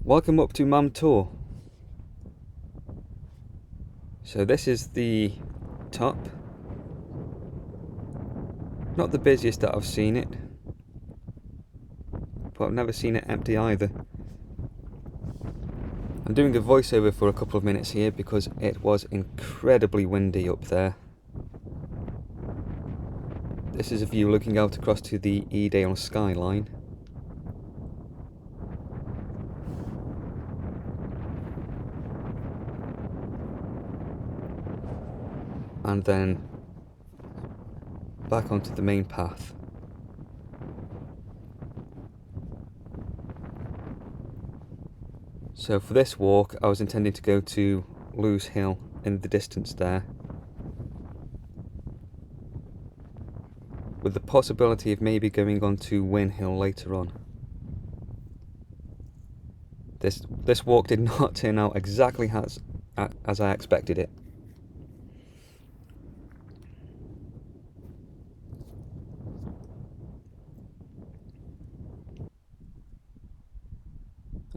Welcome up to Mam Tor. So this is the top. Not the busiest that I've seen it, but I've never seen it empty either. I'm doing a voiceover for a couple of minutes here because it was incredibly windy up there. This is a view looking out across to the Edale Skyline. And then back onto the main path. So for this walk I was intending to go to Lewes Hill in the distance there, with the possibility of maybe going on to Win Hill later on. This walk did not turn out exactly as I expected it.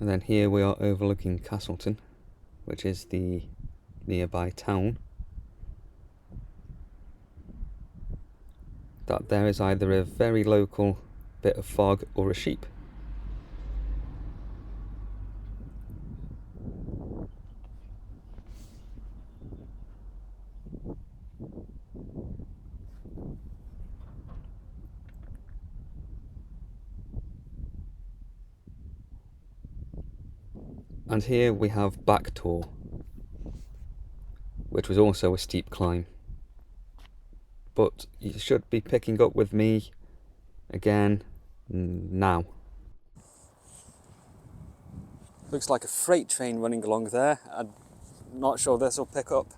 And then here we are overlooking Castleton, which is the nearby town. That there is either a very local bit of fog or a sheep. And here we have Mam Tor, which was also a steep climb. But you should be picking up with me again now. Looks like a freight train running along there. I'm not sure this will pick up,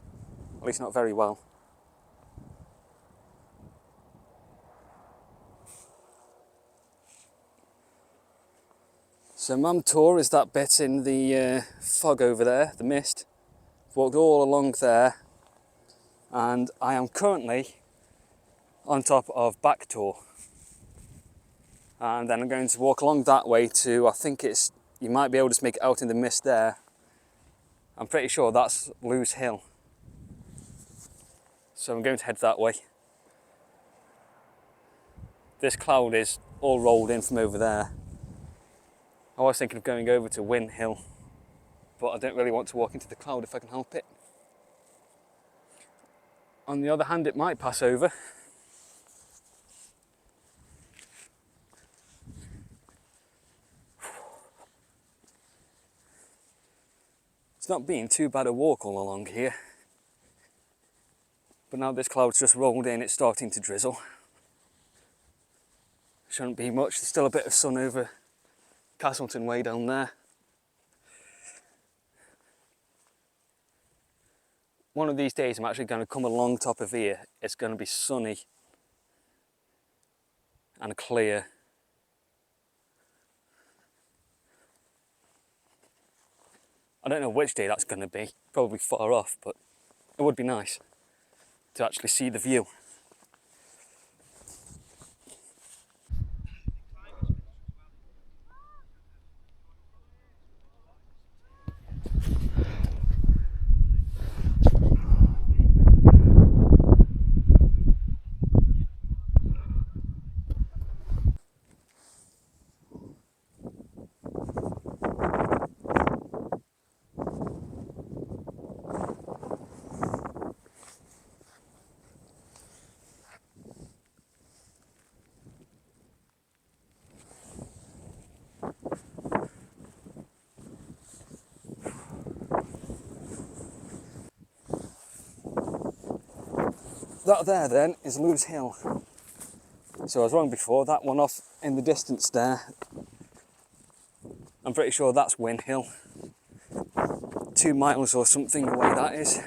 at least not very well. So Mam Tor is that bit in the fog over there, the mist. I've walked all along there, and I am currently on top of Mam Tor. And then I'm going to walk along that way to, I think it's, you might be able to make it out in the mist there. I'm pretty sure that's Lewes Hill. So I'm going to head that way. This cloud is all rolled in from over there. I was thinking of going over to Win Hill, but I don't really want to walk into the cloud if I can help it. On the other hand, it might pass over. It's not been too bad a walk all along here. But now this cloud's just rolled in, it's starting to drizzle. Shouldn't be much, there's still a bit of sun over Castleton way down there. One of these days I'm actually going to come along top of here. It's going to be sunny and clear. I don't know which day that's going to be, probably far off, but it would be nice to actually see the view. That there then is Lewes Hill. So I was wrong before, that one off in the distance there, I'm pretty sure that's Win Hill. 2 miles or something away that is.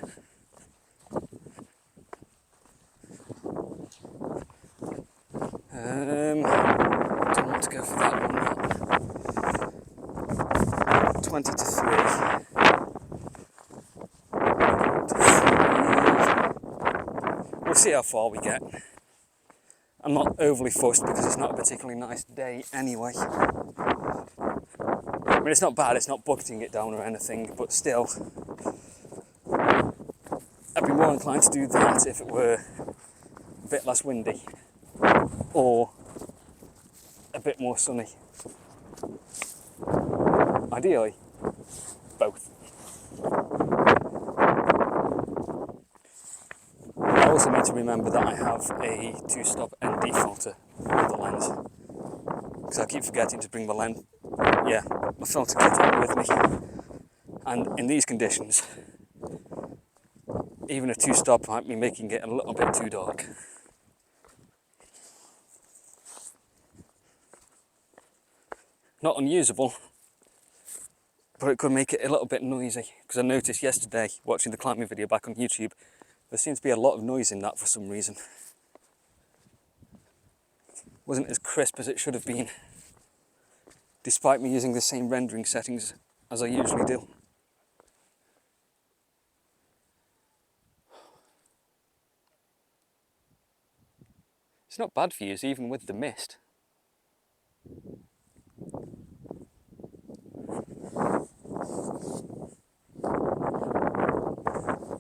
Don't want to go for that one. 20 to 3. We'll see how far we get. I'm not overly fussed because it's not a particularly nice day anyway. mean, it's not bad, it's not bucketing it down or anything, but still, I'd be more inclined to do that if it were a bit less windy or a bit more sunny. Ideally, both. I also need to remember that I have a 2-stop ND filter on the lens, because I keep forgetting to bring my filter kit out with me. And in these conditions, even a 2-stop might be making it a little bit too dark. Not unusable, but it could make it a little bit noisy, because I noticed yesterday, watching the climbing video back on YouTube, there seems to be a lot of noise in that for some reason. Wasn't as crisp as it should have been, despite me using the same rendering settings as I usually do. It's not bad views, even with the mist.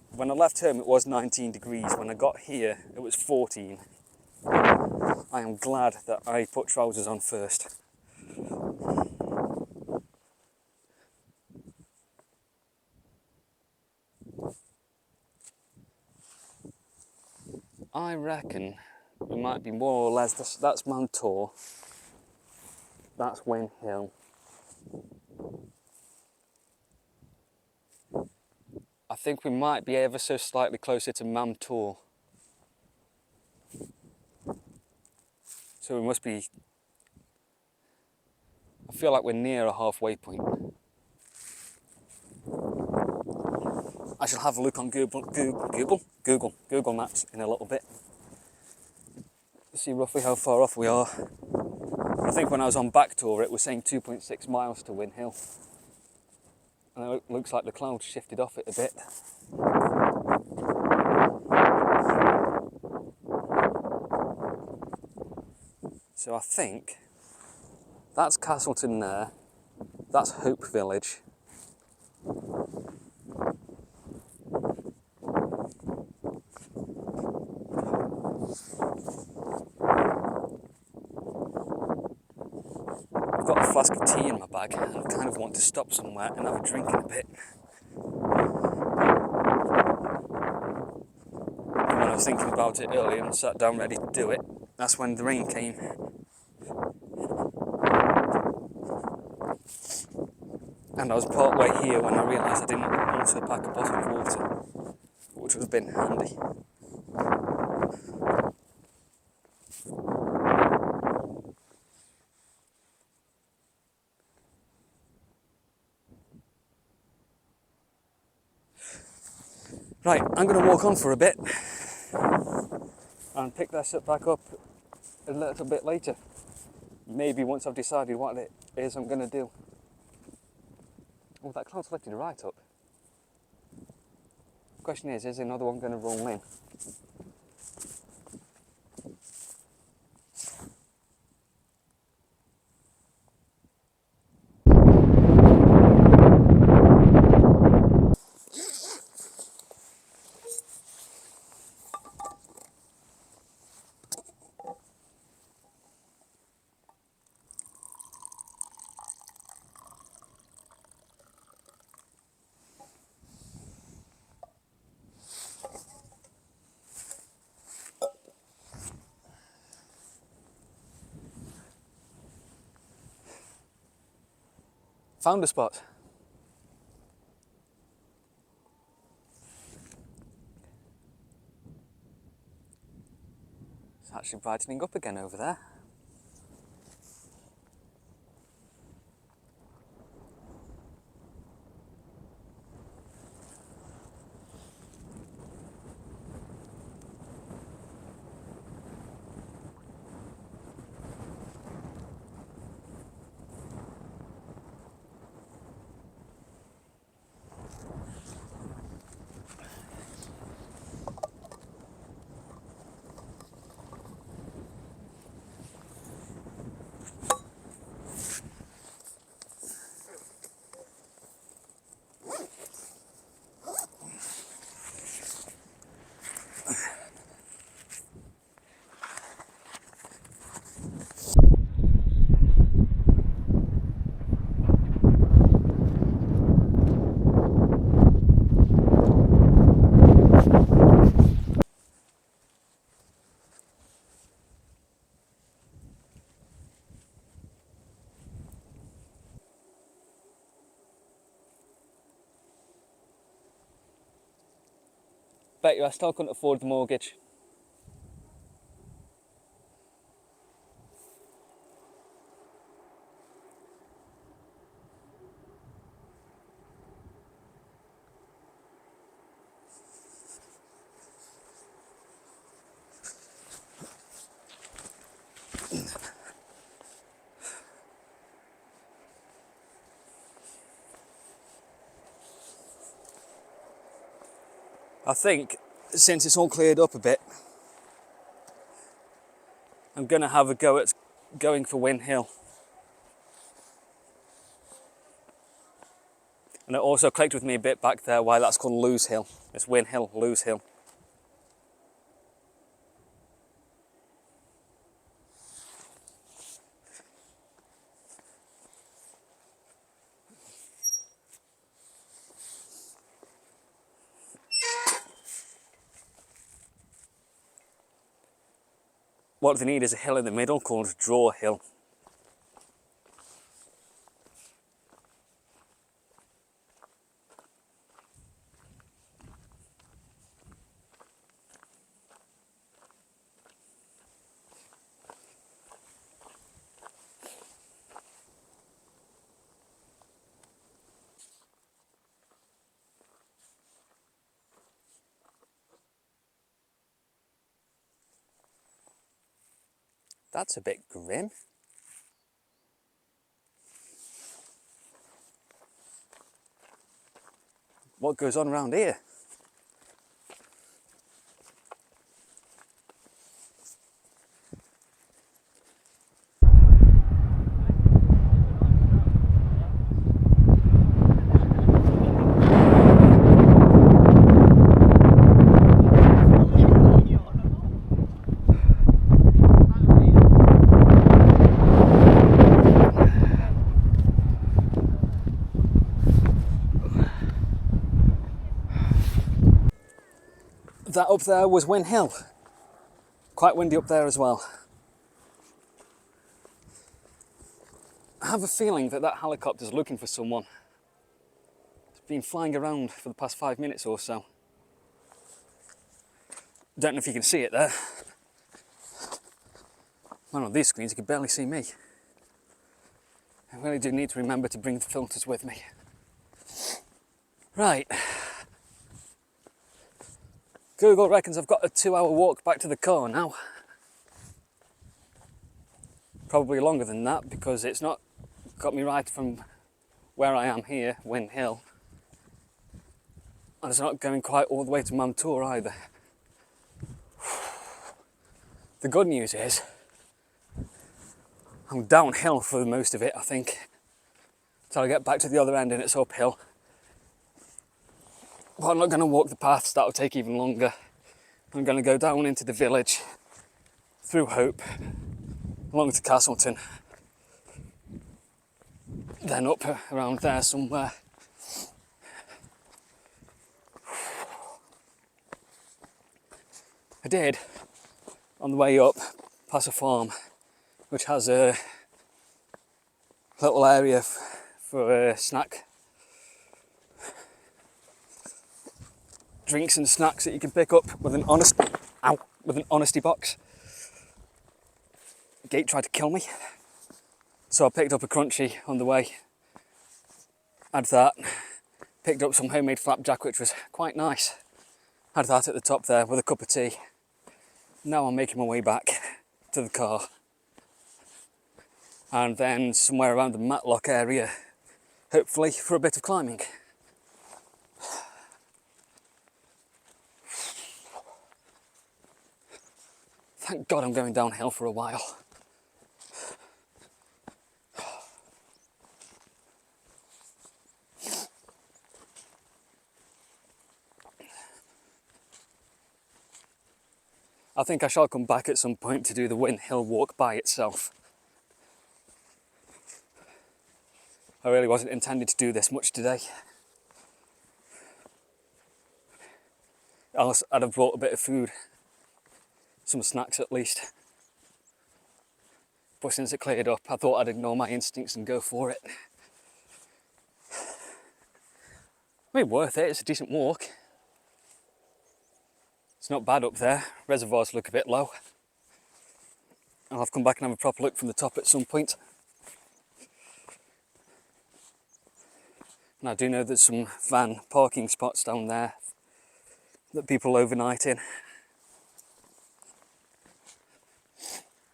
When I left home it was 19 degrees, when I got here it was 14. I am glad that I put trousers on first. I reckon we might be more or less, that's Mam Tor, that's Win Hill. I think we might be ever so slightly closer to Mam Tor. So we must be, I feel like we're near a halfway point. I shall have a look on Google Maps in a little bit to see roughly how far off we are. I think when I was on back tour it was saying 2.6 miles to Win Hill. And it looks like the clouds shifted off it a bit. So I think that's Castleton there, that's Hope Village. I've got a flask of tea in my bag and I kind of want to stop somewhere and have a drink in a bit. And when I was thinking about it earlier and sat down ready to do it, that's when the rain came. And I was part way here when I realised I didn't also pack a bottle of water, which would have been handy. Right, I'm going to walk on for a bit and pick this back up a little bit later. Maybe once I've decided what it is I'm going to do. Oh, that cloud's lifted right up. The question is another one going to roll in? Found a spot. It's actually brightening up again over there. Bet you I still couldn't afford the mortgage. I think since it's all cleared up a bit, I'm going to have a go at going for Win Hill. And it also clicked with me a bit back there why that's called Lose Hill. It's Win Hill, Lose Hill. What they need is a hill in the middle called Draw Hill. That's a bit grim. What goes on around here? That up there was Win Hill. Quite windy up there as well. I have a feeling that that helicopter's looking for someone. It's been flying around for the past 5 minutes or so. Don't know if you can see it there. Man, on these screens you can barely see me. I really do need to remember to bring the filters with me. Right. Google reckons I've got a 2-hour walk back to the car now. Probably longer than that because it's not got me right from where I am here, Win Hill. And it's not going quite all the way to Mam Tor either. The good news is I'm downhill for most of it, I think, till I get back to the other end and it's uphill. But I'm not going to walk the paths, that'll take even longer. I'm going to go down into the village, through Hope, along to Castleton, then up around there somewhere. I did, on the way up, pass a farm, which has a little area for a snack. Drinks and snacks that you can pick up with an honesty box. The gate tried to kill me, so I picked up a crunchy on the way. Had that. Picked up some homemade flapjack, which was quite nice. Had that at the top there with a cup of tea. Now I'm making my way back to the car, and then somewhere around the Matlock area, hopefully for a bit of climbing. Thank God I'm going downhill for a while. I think I shall come back at some point to do the Win Hill walk by itself. I really wasn't intended to do this much today. Else I'd have brought a bit of food. Some snacks at least. But since it cleared up, I thought I'd ignore my instincts and go for it. I mean, worth it, it's a decent walk. It's not bad up there. Reservoirs look a bit low. I'll have to come back and have a proper look from the top at some point. And I do know there's some van parking spots down there that people overnight in.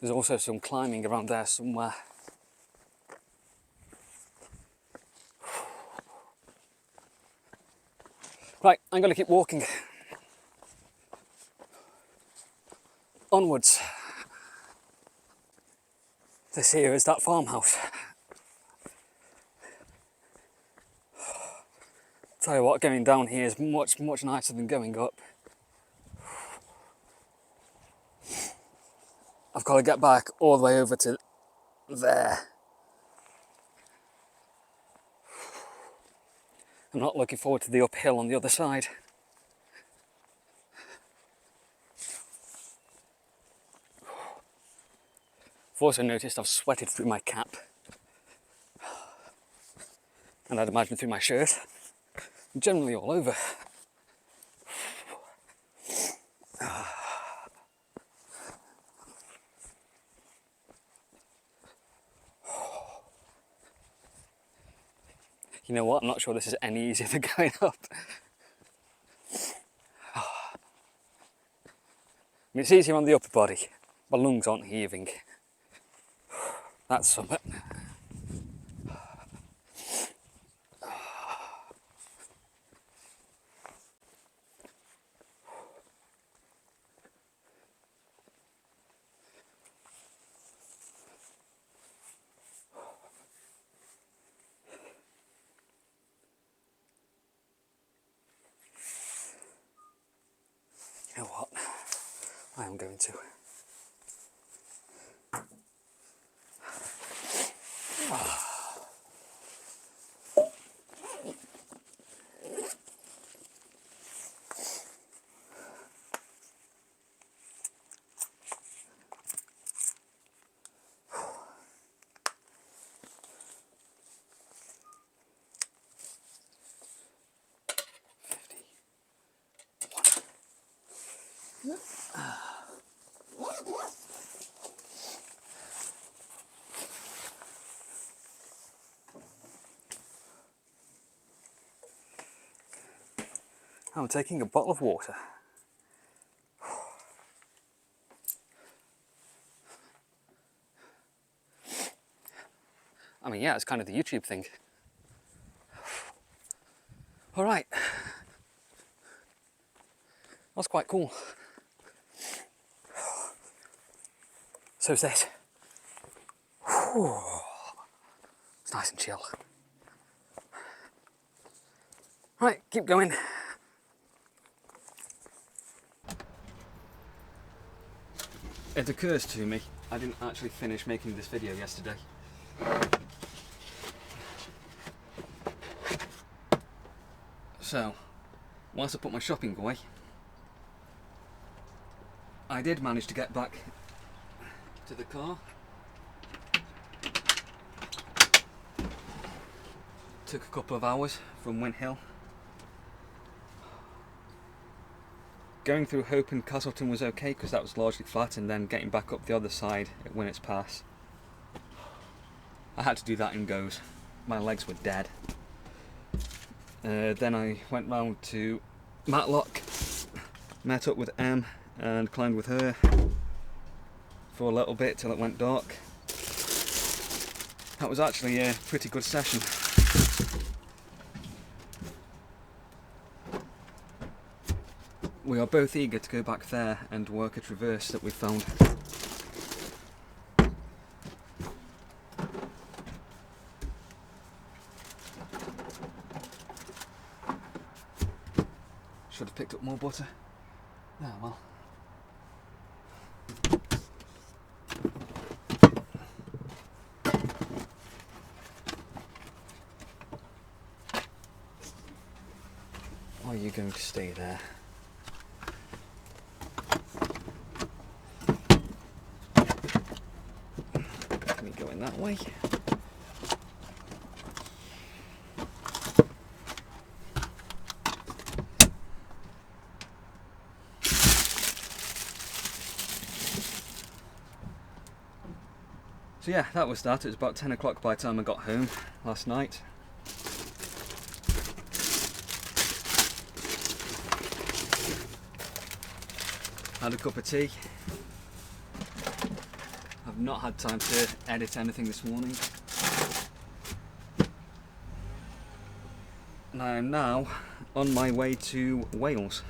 There's also some climbing around there somewhere. Right, I'm going to keep walking. Onwards. This here is that farmhouse. Tell you what, going down here is much nicer than going up. I've got to get back all the way over to there. I'm not looking forward to the uphill on the other side. I've also noticed I've sweated through my cap. And I'd imagine through my shirt. Generally all over. You know what, I'm not sure this is any easier than going up. I mean, it's easier on the upper body. My lungs aren't heaving. That's something. You know what? I am going to. I'm taking a bottle of water. I mean, yeah, it's kind of the YouTube thing. All right. That's quite cool. So's this. It's nice and chill. Right, keep going. It occurs to me, I didn't actually finish making this video yesterday. So, whilst I put my shopping away, I did manage to get back to the car. Took a couple of hours from Win Hill. Going through Hope and Castleton was okay because that was largely flat, and then getting back up the other side at Winnett's Pass, I had to do that in goes. My legs were dead. Then I went round to Matlock, met up with Em and climbed with her for a little bit till it went dark. That was actually a pretty good session. We are both eager to go back there and work a traverse that we found. Should have picked up more butter. Ah, well. Are you going to stay there? Let me go in that way. So yeah, that was that. It was about 10 o'clock by the time I got home last night. Had a cup of tea. I've not had time to edit anything this morning. And I am now on my way to Wales.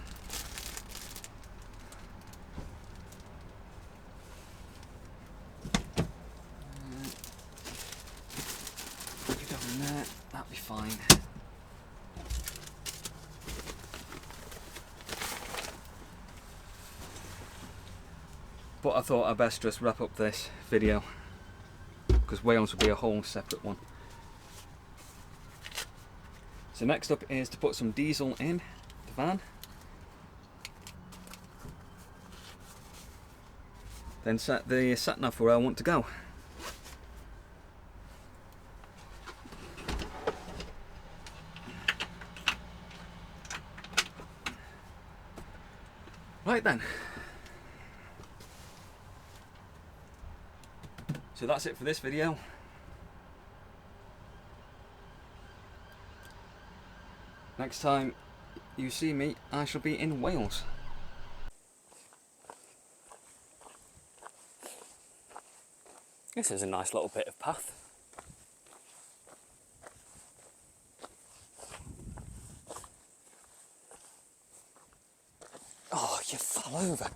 Go down there, that'll be fine. But I thought I'd best just wrap up this video, because Wales will be a whole separate one. So next up is to put some diesel in the van. Then set the sat-nav for where I want to go. Right then. So that's it for this video. Next time you see me, I shall be in Wales. This is a nice little bit of path. Oh, you fell over.